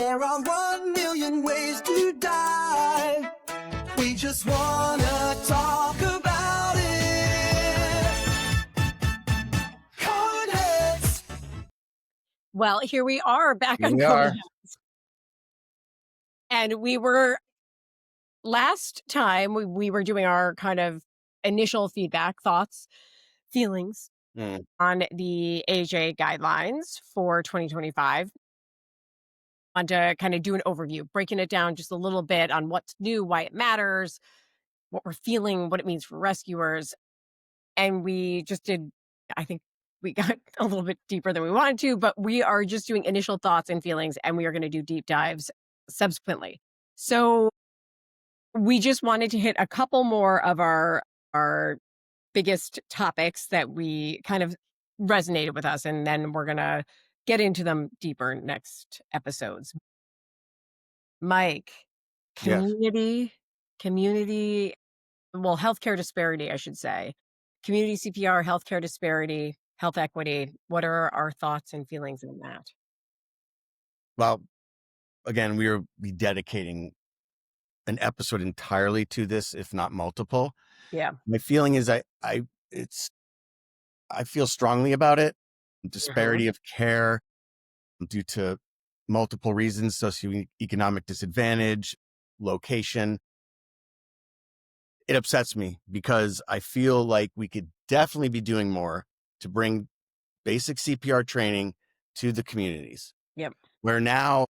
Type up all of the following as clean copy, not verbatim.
There are 1 million ways to die. We just wanna talk about it. Codeheads. Well, here we are back Here on we are. Codeheads. And we were last time we were doing our kind of initial feedback, thoughts, feelings Mm, on the AJ guidelines for 2025. Want to kind of do an overview, breaking it down just a little bit on what's new, why it matters, what we're feeling, what it means for rescuers. And we just did, I think we got a little bit deeper than we wanted to, but we are just doing initial thoughts and feelings, and we are going to do deep dives subsequently. So we just wanted to hit a couple more of our biggest topics that we kind of resonated with us, and then we're going to get into them deeper next episodes. Mike, yes. community, well, healthcare disparity, I should say. Community CPR, healthcare disparity, health equity. What are our thoughts and feelings on that? Well, again, we will be dedicating an episode entirely to this, if not multiple. Yeah. My feeling is I feel strongly about it. Mhm. Disparity of care due to multiple reasons, socioeconomic disadvantage, location. It upsets me because I feel like we could definitely be doing more to bring basic CPR training to the communities, Yep. where now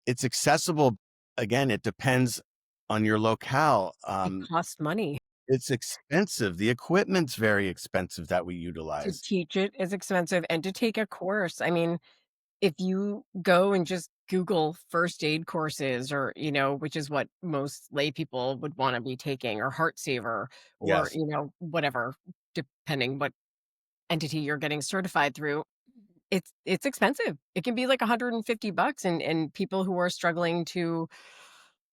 it's accessible. Again, it depends on your locale. It costs money. It's expensive. The equipment's very expensive that we To utilize. teach it is expensive, and to take a course. I mean, if you go and just Google first aid courses, or, which is what most lay people would want to be taking, or Heart Saver, or, Yes. whatever, depending what entity you're getting certified through, it's expensive. It can be like $150, and people who are struggling to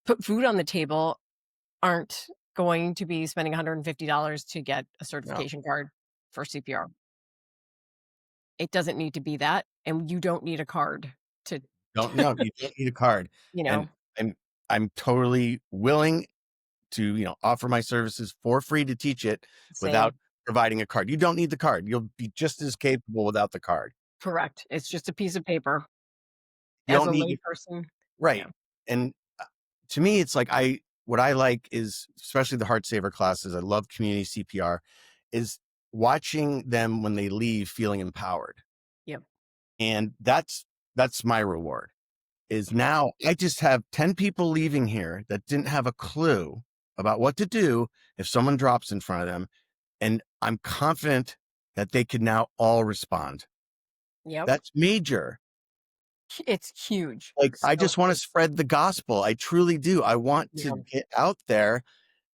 put food on the table aren't going to be spending $150 to get a No, certification card for CPR. It doesn't need to be that, and you don't need a card to, you don't need a card. you And know, I'm totally willing to, offer my services for free to teach it without same. providing a card. You don't need the card. You'll be just as capable without the card. Correct. It's just a piece of paper. You As don't a need layperson, yeah. right. And to me, it's like what I like is, especially the Heart Saver classes, I love community CPR, is watching them when they leave feeling empowered. Yep. And that's my reward. Is now I just have 10 people leaving here that didn't have a clue about what to do if someone drops in front of them. And I'm confident that they could now all respond. Yep. That's major. It's huge. Like, I So just want to spread the gospel. I truly do. I want to yeah. get out there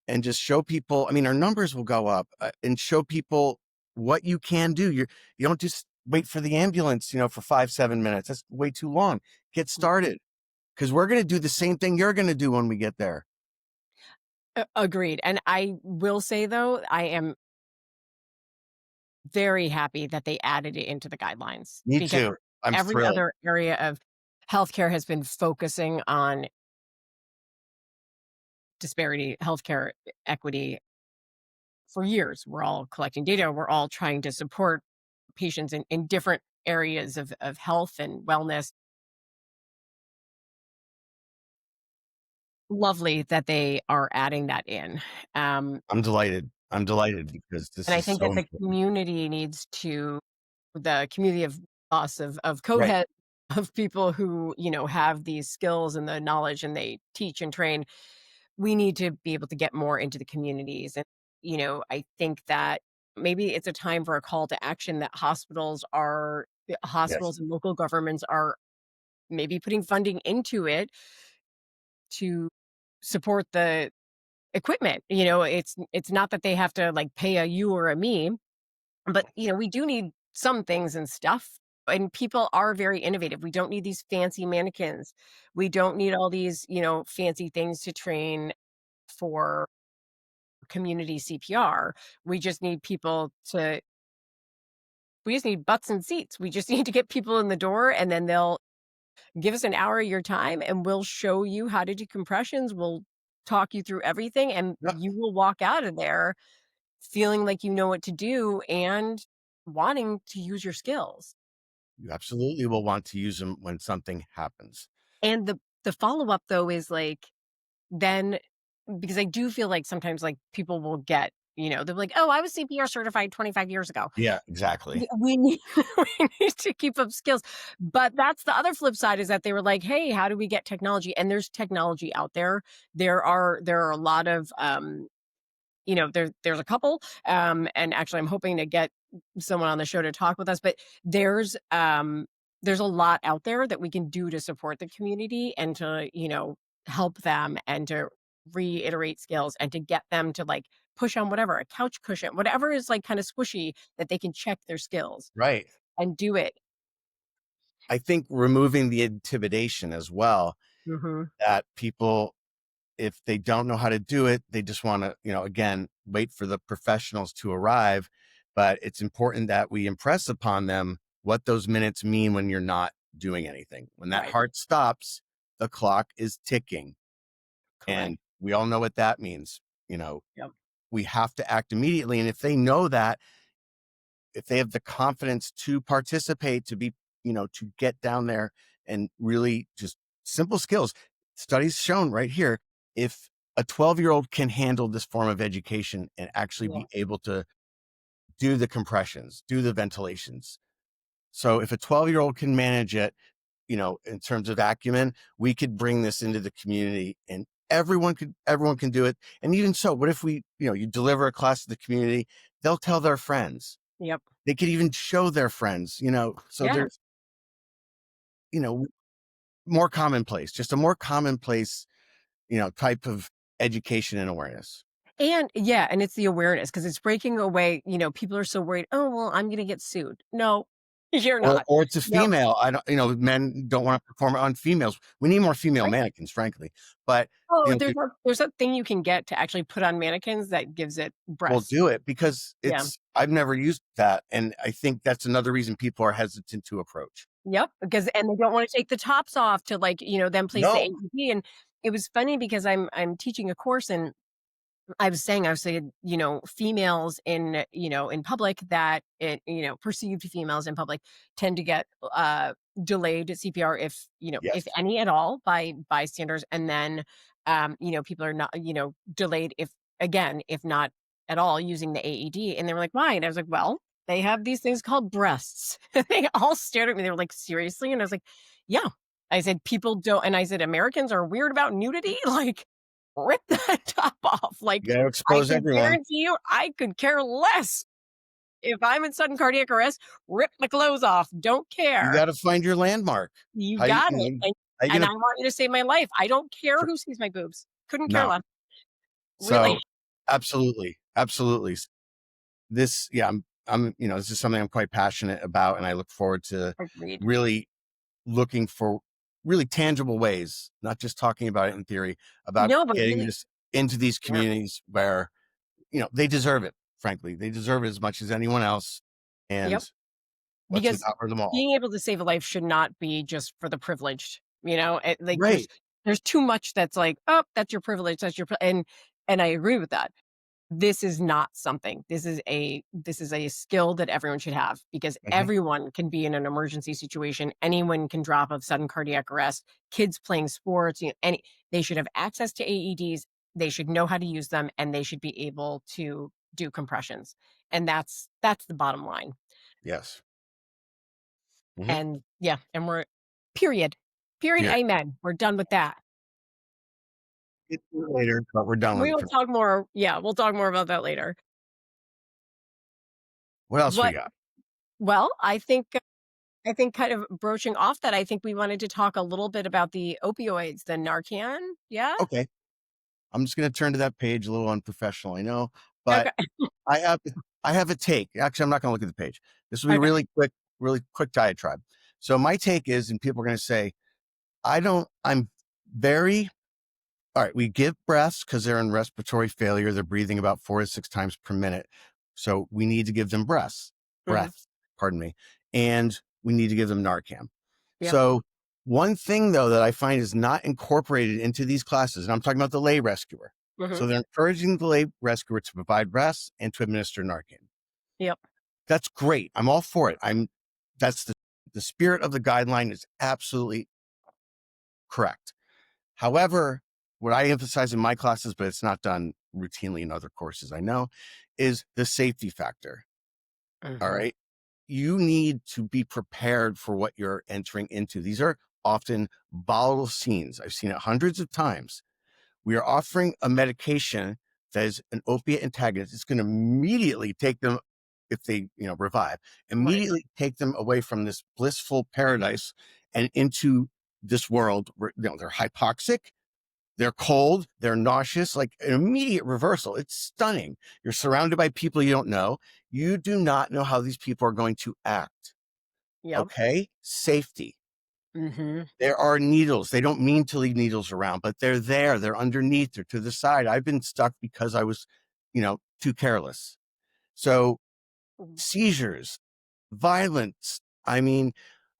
and just show people. I mean, our numbers will go up, and show people what you can do. You don't just wait for the ambulance, for 5-7 minutes. That's way too long. Get started, because we're going to do the same thing you're going to do when we get there. Agreed. And I will say, though, I am very happy that they added it into the guidelines, Me because too. I'm every thrilled. other area of healthcare has been focusing on disparity, healthcare equity for years. We're all collecting data. We're all trying to support patients in different areas of health and wellness. Lovely that they are adding that in. I'm delighted. I'm delighted because And this I is think so that the important. community needs to, the community of us, of Right. co-head, of people who, have these skills and the knowledge, and they teach and train. We need to be able to get more into the communities. And, I think that maybe it's a time for a call to action, that Yes. hospitals and local governments are maybe putting funding into it to support the equipment. It's not that they have to, like, pay a you or a me, but, we do need some things and stuff, and people are very innovative. We don't need these fancy mannequins. We don't need all these, fancy things to train for community CPR. We just need people to we just need butts and seats. We just need to get people in the door, and then they'll give us an hour of your time and we'll show you how to do compressions. We'll talk you through everything and Yep. you will walk out of there feeling like you know what to do and wanting to use your skills. You absolutely will want to use them when something happens. And the follow-up though is like then because I do feel like sometimes like people will get, they're like, "Oh, I was CPR certified 25 years ago." Yeah, exactly. We need we need to keep up skills. But that's the other flip side is that they were like, "Hey, how do we get technology?" And there's technology out there. There are a lot of there's a couple, and actually I'm hoping to get someone on the show to talk with us, but there's a lot out there that we can do to support the community and to, help them and to reiterate skills and to get them to like push on whatever, a couch cushion, whatever is like kind of squishy that they can check their skills Right. and do it. I think removing the intimidation as well, Mhm. that people, if they don't know how to do it, they just want to, again, wait for the professionals to arrive. But it's important that we impress upon them what those minutes mean when you're not doing anything. When that Right. heart stops, the clock is ticking. Correct. And we all know what that means. You know, Yep. we have to act immediately. And if they know that, if they have the confidence to participate, to be, to get down there and really just simple skills, studies shown right here, if a 12-year-old can handle this form of education and actually Yeah. be able to do the compressions, do the ventilations. So if a 12-year-old can manage it, in terms of acumen, we could bring this into the community and everyone can do it. And even so, what if we, you deliver a class to the community, they'll tell their friends. Yep. They could even show their friends, so Yeah. there's, you know, more commonplace, just a more commonplace, type of education and awareness. And yeah, and it's the awareness because it's breaking away, people are so worried, "Oh, well, I'm gonna get sued." No, you're Or not. or it's a No. female. I don't, men don't want to perform on females. We need more female Right? mannequins, frankly. But Oh, you know, there's a thing you can get to actually put on mannequins that gives it we'll breasts. do it because Yeah. I've never used that. And I think that's another reason people are hesitant to approach. Yep, because and they don't wanna take the tops off to, like, then place the No. AED, and it was funny because I'm teaching a course and I was saying, females in public that perceived females in public tend to get delayed CPR if Yes. any at all by bystanders. And then, people are not, delayed if not at all using the AED. And they were like, why? And I was like, well, they have these things called breasts. They all stared at me. They were like, seriously? And I was like, yeah. I said, people don't, and I said, Americans are weird about nudity. Like, rip that top off. Like, You got to I expose can everyone. guarantee you, I could care less. If I'm in sudden cardiac arrest, rip my clothes off. Don't You care. got to find your landmark. You How you, got you it. know, how you And gonna I want you to save my life. I don't care who sees my boobs. Couldn't care no. less. So Really. absolutely, absolutely. This, yeah, this is something I'm quite passionate about, and I look forward to Agreed. really looking for really tangible ways, not just talking about it in theory, about No, but getting really, this into these yeah. communities where, they deserve it. Frankly, they deserve it as much as anyone else. Yep. And let's Because empower them all. being able to save a life should not be just for the privileged. Like Right. there's too much that's like, oh, that's your privilege. That's your and I agree with that. This is not something. This is a skill that everyone should have because Mhm. everyone can be in an emergency situation. Anyone can drop of sudden cardiac arrest. Kids playing sports, they should have access to AEDs. They should know how to use them, and they should be able to do compressions. And that's the bottom line. Yes. Mhm. And yeah, and we're period. Period. Here. Amen. We're done with that. Get to it later, but we're done with We it will for talk more. Yeah, we'll talk more about that later. what else we But got? well, I think kind of broaching off that, I think we wanted to talk a little bit about the opioids, the Narcan. Yeah? Okay. I'm just gonna turn to that page, a little unprofessional, I know, but Okay. I have I have a take. Actually, I'm not gonna look at the page. This will be Okay. really quick diatribe. So my take is, and people are gonna say, I'm very all right, we give breaths because they're in respiratory failure. They're breathing about 4 to 6 times per minute. So we need to give them Mhm. breath, pardon me. And we need to give them Narcan. Yep. So One thing, though, that I find is not incorporated into these classes, and I'm talking about the lay rescuer. Mhm. So they're encouraging the lay rescuer to provide rest and to administer Narcan. Yep. That's great. I'm all for it. That's the spirit of the guideline is absolutely correct. However, what I emphasize in my classes, but it's not done routinely in other courses I know, is the safety factor. All Mhm. right. You need to be prepared for what you're entering into. These are often volatile scenes. I've seen it hundreds of times. We are offering a medication that is an opiate antagonist. It's going to immediately take them, if they, revive, Right. immediately take them away from this blissful paradise and into this world where, they're hypoxic, they're cold, they're nauseous, like an immediate reversal. It's stunning. You're surrounded by people you don't know. You do not know how these people are going to act. Yep. Okay? Safety. Mhm. There are needles. They don't mean to leave needles around, but they're there. They're underneath. They're to the side. I've been stuck because I was, too careless. So Mhm. seizures, violence. I mean,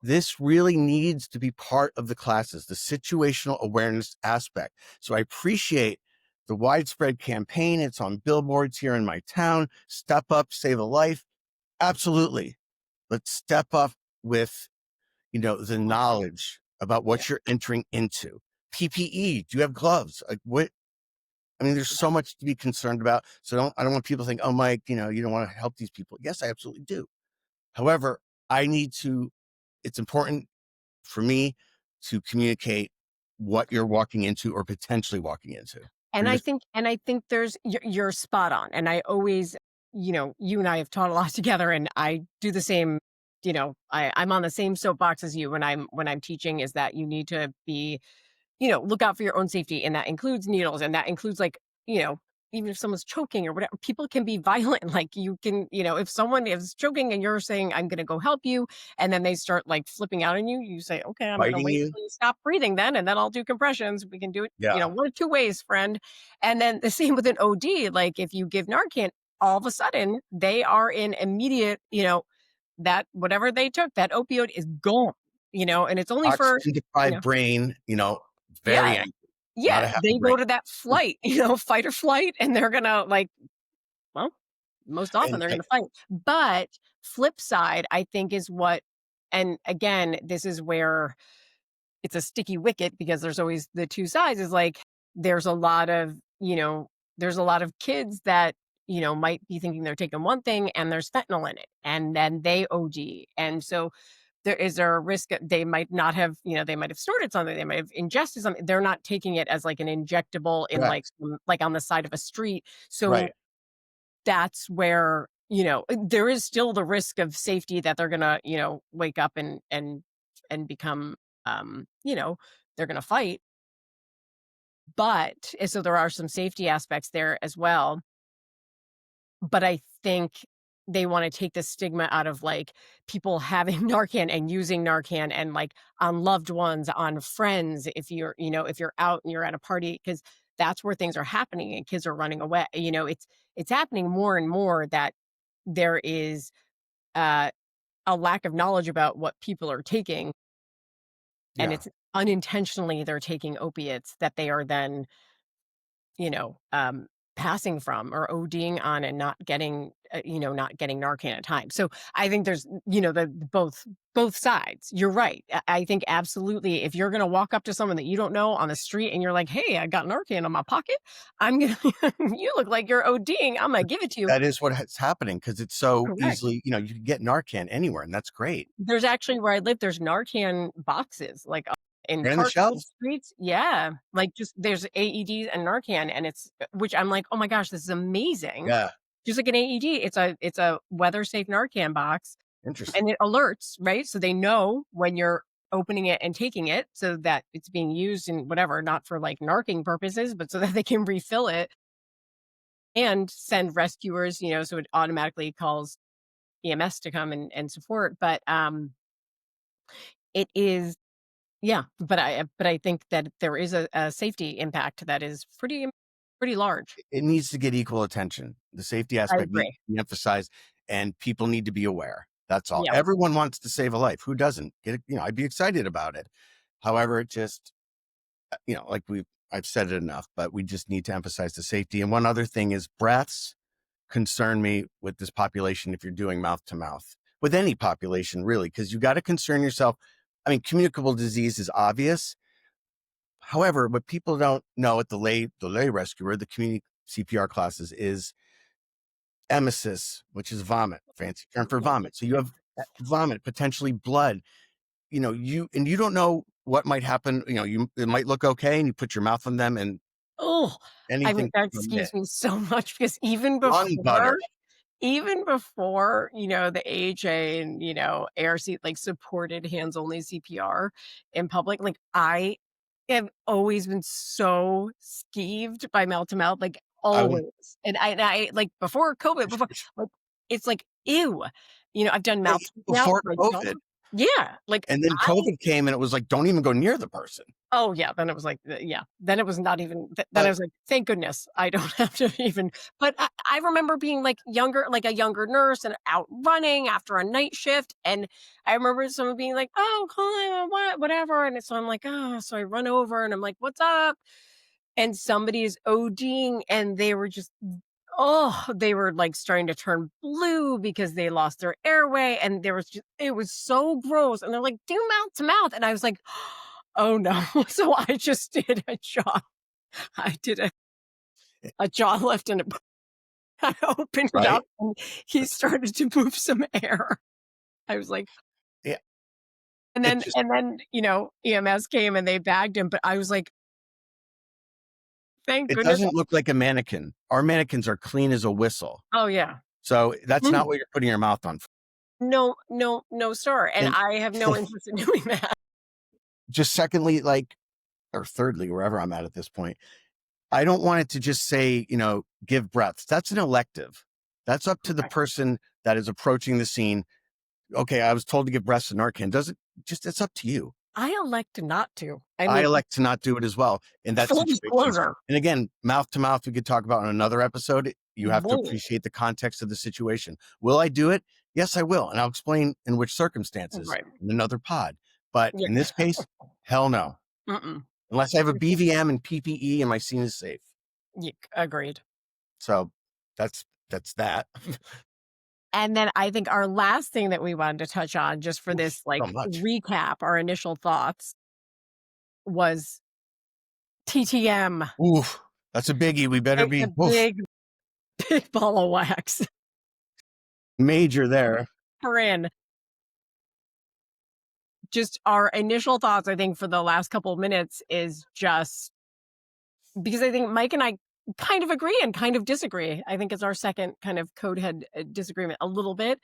this really needs to be part of the classes, the situational awareness aspect. So I appreciate the widespread campaign. It's on billboards here in my town. Step up, save a life. Absolutely. Let's step up with, the knowledge about Yeah. what you're entering into. PPE. Do you have gloves? Like what? I mean, there's so much to be concerned about. So I don't want people to think, oh, Mike, you don't want to help these people. Yes, I absolutely do. However, it's important for me to communicate what you're walking into or potentially walking into. And I think there's you're spot on. And I always, you and I have taught a lot together, and I do the same. I'm on the same soapbox as you when I'm teaching, is that you need to be, look out for your own safety. And that includes needles. And that includes, like, you know, even if someone's choking or whatever, people can be violent. Like, you can, if someone is choking and you're saying, I'm going to go help you, and then they start like flipping out on you, you say, okay, I'm going to Biting wait you. till you stop breathing then, and then I'll do compressions. We can do it, Yeah. one of two ways, friend. And then the same with an OD. Like, if you give Narcan, all of a sudden they are in immediate, that whatever they took, that opioid is gone, and it's only for, Oxygen you deprived know, brain, yeah, very angry. Not yeah, a happy they brain. go to that flight, fight or flight, and they're gonna, like, well, most often And, they're and gonna fight. But flip side, I think, is what, and again, this is where it's a sticky wicket, because there's always the two sides, is like, there's a lot of, there's a lot of kids that, might be thinking they're taking one thing and there's fentanyl in it, and then they OD. And so there a risk that they might not have, they might have snorted something, they might have ingested something. They're not taking it as like an injectable in, like, correct. like on the side of a street. So Right. that's where, there is still the risk of safety, that they're gonna, wake up and become, they're gonna fight. But so there are some safety aspects there as well. But I think they wanna take the stigma out of, like, people having Narcan and using Narcan, and, like, on loved ones, on friends, if you're, if you're out and you're at a party, because that's where things are happening and kids are running away. It's happening more and more that there is, uh, a lack of knowledge about what people are taking, and Yeah. it's unintentionally they're taking opiates that they are then, you know, um, passing from or ODing on, and not getting, not getting Narcan at times. So I think there's, the both sides. You're right. I think absolutely, if you're gonna walk up to someone that you don't know on the street and you're like, "Hey, I got Narcan in my pocket," I'm gonna, you look like you're ODing. I'm gonna give it to you. That is what's happening because it's so Correct. easily, you can get Narcan anywhere, and that's great. There's actually, where I live, there's Narcan boxes, like, in They're in the parks and shelves. streets. Yeah, like, just there's AEDs and Narcan, and it's, which I'm like, "Oh my gosh, this is amazing." Yeah. Just like an AED, it's a weather safe Narcan box, Interesting. and it alerts, right? So they know when you're opening it and taking it, so that it's being used in whatever, not for, like, narking purposes, but so that they can refill it and send rescuers, so it automatically calls EMS to come and support. But, it is, yeah, but I think that there is a safety impact that is pretty large. It needs to get equal attention. The safety I aspect needs agree. to be emphasized, and people need to be aware. That's all. Yeah. Everyone wants to save a life. Who doesn't? Get it, I'd be excited about it. However, it just, like I've said it enough, but we just need to emphasize the safety. And one other thing is breaths concern me with this population. If you're doing mouth to mouth with any population, really, because you got to concern yourself. I mean, communicable disease is obvious. However, what people don't know at the lay rescuer, the community CPR classes, is emesis, which is vomit, fancy term for vomit. So you have vomit, potentially blood. You don't know what might happen. It might look okay, and you put your mouth on them, and Oh, I mean, anything that from scares it. me so much because Lung butter. even before, the AHA and, ARC, like, supported hands-only CPR in public, like, I have always been so skeeved by mouth to mouth, like, I would always. And I like, before COVID, like, it's like, ew. I've done yeah, mouth even to mouth before with my daughter. COVID, Yeah, like, and then I COVID came, and it was like, don't even go near the person. oh, yeah, then it was like, yeah, then it was not even then I But was like, "Thank goodness I don't have to even." But I remember being, like a younger nurse and out running after a night shift, and I remember someone being like, "Oh, call whatever," and so I'm like, "Oh," so I run over and I'm like, "What's up?" And somebody's ODing, and they were just they were, like, starting to turn blue because they lost their airway, and there was just it was so gross, and they're like, "Do mouth to mouth," and I was like, "Oh, no." So I just did a jaw lift, and I opened it right? up, and he started to move some air. I was like Yeah, and it then just and then, EMS came and they bagged him, but I was like, "Thank it goodness." doesn't look like a mannequin. Our mannequins are clean as a whistle. Oh, yeah. So that's not Mhm. what you're putting your mouth on. No, no, no, sir, and And I have no interest in doing that. just secondly, or thirdly, wherever I'm at this point, I don't want it to just say, give breaths. That's an elective. That's up to the Right. person that is approaching the scene. Okay, I was told to give breaths to Narcan. Does it just, it's up to you. I elect not to. I I mean, elect to not do it as well in that full situation. disclosure. And again, mouth to mouth, we could talk about in another episode. You have to Whoa. appreciate the context of the situation. Will I do it? Yes, I will. And I'll explain in which circumstances Right. in another pod. But Yeah. in this case, hell no. Mm-mm. Unless I have a BVM and PPE and my scene is safe. Agreed. So that's that. And then I think our last thing that we wanted to touch on just for Oof, this, like, so much. recap, our initial thoughts was TTM. Oof, that's a biggie. We better A be oof, big, big ball of wax. major there. We're in. Just our initial thoughts, I think, for the last couple of minutes is just because I think Mike and I kind of agree and kind of disagree. I think it's our second kind of codehead disagreement a little bit.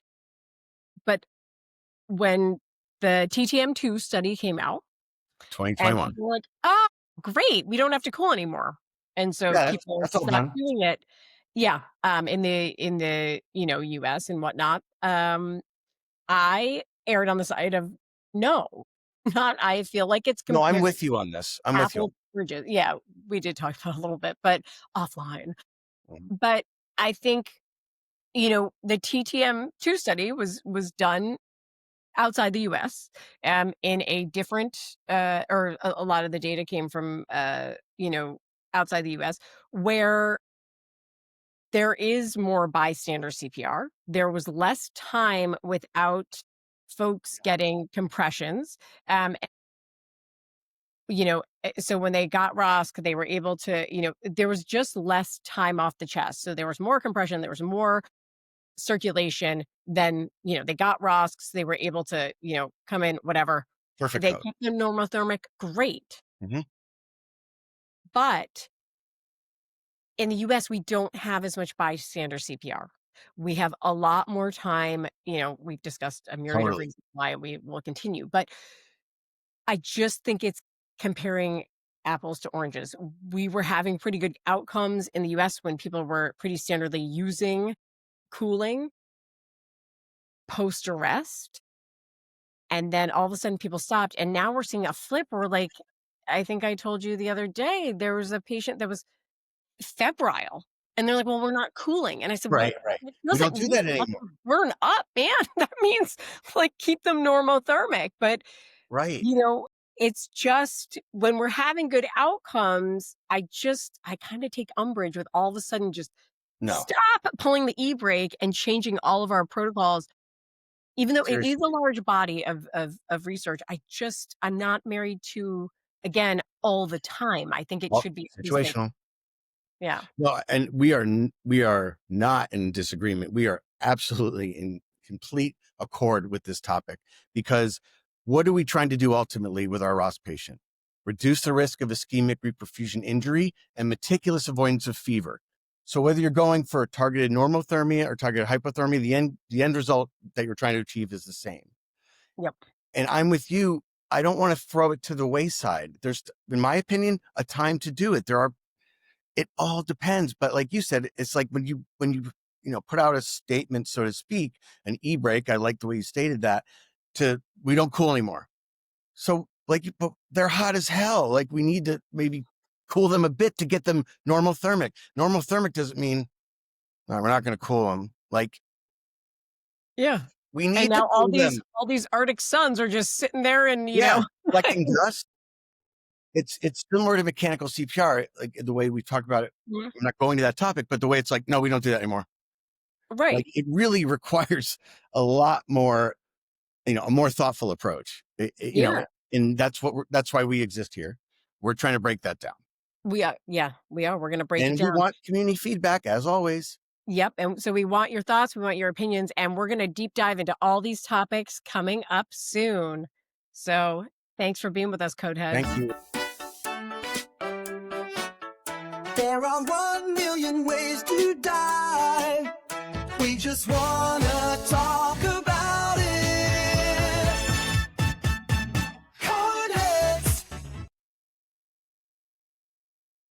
But when the TTM2 study came out and 2021. people were like, "Oh, great, we don't have to cool anymore." And so Yeah, people that's all stopped done. doing it. Yeah, in the US and whatnot. I erred on the side of no. Not I feel like it's No, I'm comparing with you on this. I'm with you. apples to oranges. Yeah, we did talk about it a little bit, but offline. Mhm. But I think, the TTM2 study was done outside the US, in a different, or a lot of the data came from, outside the US, where there is more bystander CPR. There was less time without folks getting compressions. So when they got ROSC, they were able to, there was just less time off the chest. So there was more compression, there was more circulation. Then, they got ROSCs, they were able to, come in, whatever. Perfect They code. kept them normothermic, great. Mhm. But in the US, we don't have as much bystander CPR. We have a lot more time. We've discussed a myriad of Totally. reasons why we will continue, but I just think it's comparing apples to oranges. We were having pretty good outcomes in the US when people were pretty standardly using cooling post arrest. And then all of a sudden people stopped. And now we're seeing a flip where, like, I think I told you the other day, there was a patient that was febrile. And they're like, well, we're not cooling. And I said, well, Right, right. it We don't doesn't do mean that let anymore. them burn up, man. That means, like, keep them normothermic. But, Right. you know, It's just when we're having good outcomes, I kind of take umbrage with all of a sudden just No, stop pulling the e-brake and changing all of our protocols. Even though it is a seriously. large body of research, I'm not married to, again, all the time. I think it Well, should be at least make situational. yeah. No, and we are not in disagreement. We are absolutely in complete accord with this topic because what are we trying to do ultimately with our ROS patient? Reduce the risk of ischemic reperfusion injury and meticulous avoidance of fever. So whether you're going for targeted normothermia or targeted hypothermia, the end result that you're trying to achieve is the same. Yep. And I'm with you. I don't want to throw it to the wayside. There's, in my opinion, a time to do it. It all depends. But like you said, it's like when you put out a statement, so to speak, an e-brake. I like the way you stated that. We don't cool anymore. So but they're hot as hell. Like we need to maybe cool them a bit to get them normal thermic. Normal thermic doesn't mean no, we're not going to cool them. Like Yeah. we And need to now cool them. all these Arctic suns are just sitting there and, Yeah, collecting dust. It's similar to mechanical CPR, like the way we talk about it. Mhm. I'm not going to that topic, but the way it's like, no, we don't do that anymore. Right. Like it really requires a lot more, a more thoughtful approach. Yeah. And that's why we exist here. We're trying to break that down, We are. Yeah, we are. We're gonna break it and we down. want community feedback as always. Yep. And so we want your thoughts, we want your opinions, and we're gonna deep dive into all these topics coming up soon. So thanks for being with us, Codeheads. Thank you. There are 1 million ways to die. We just wanna talk about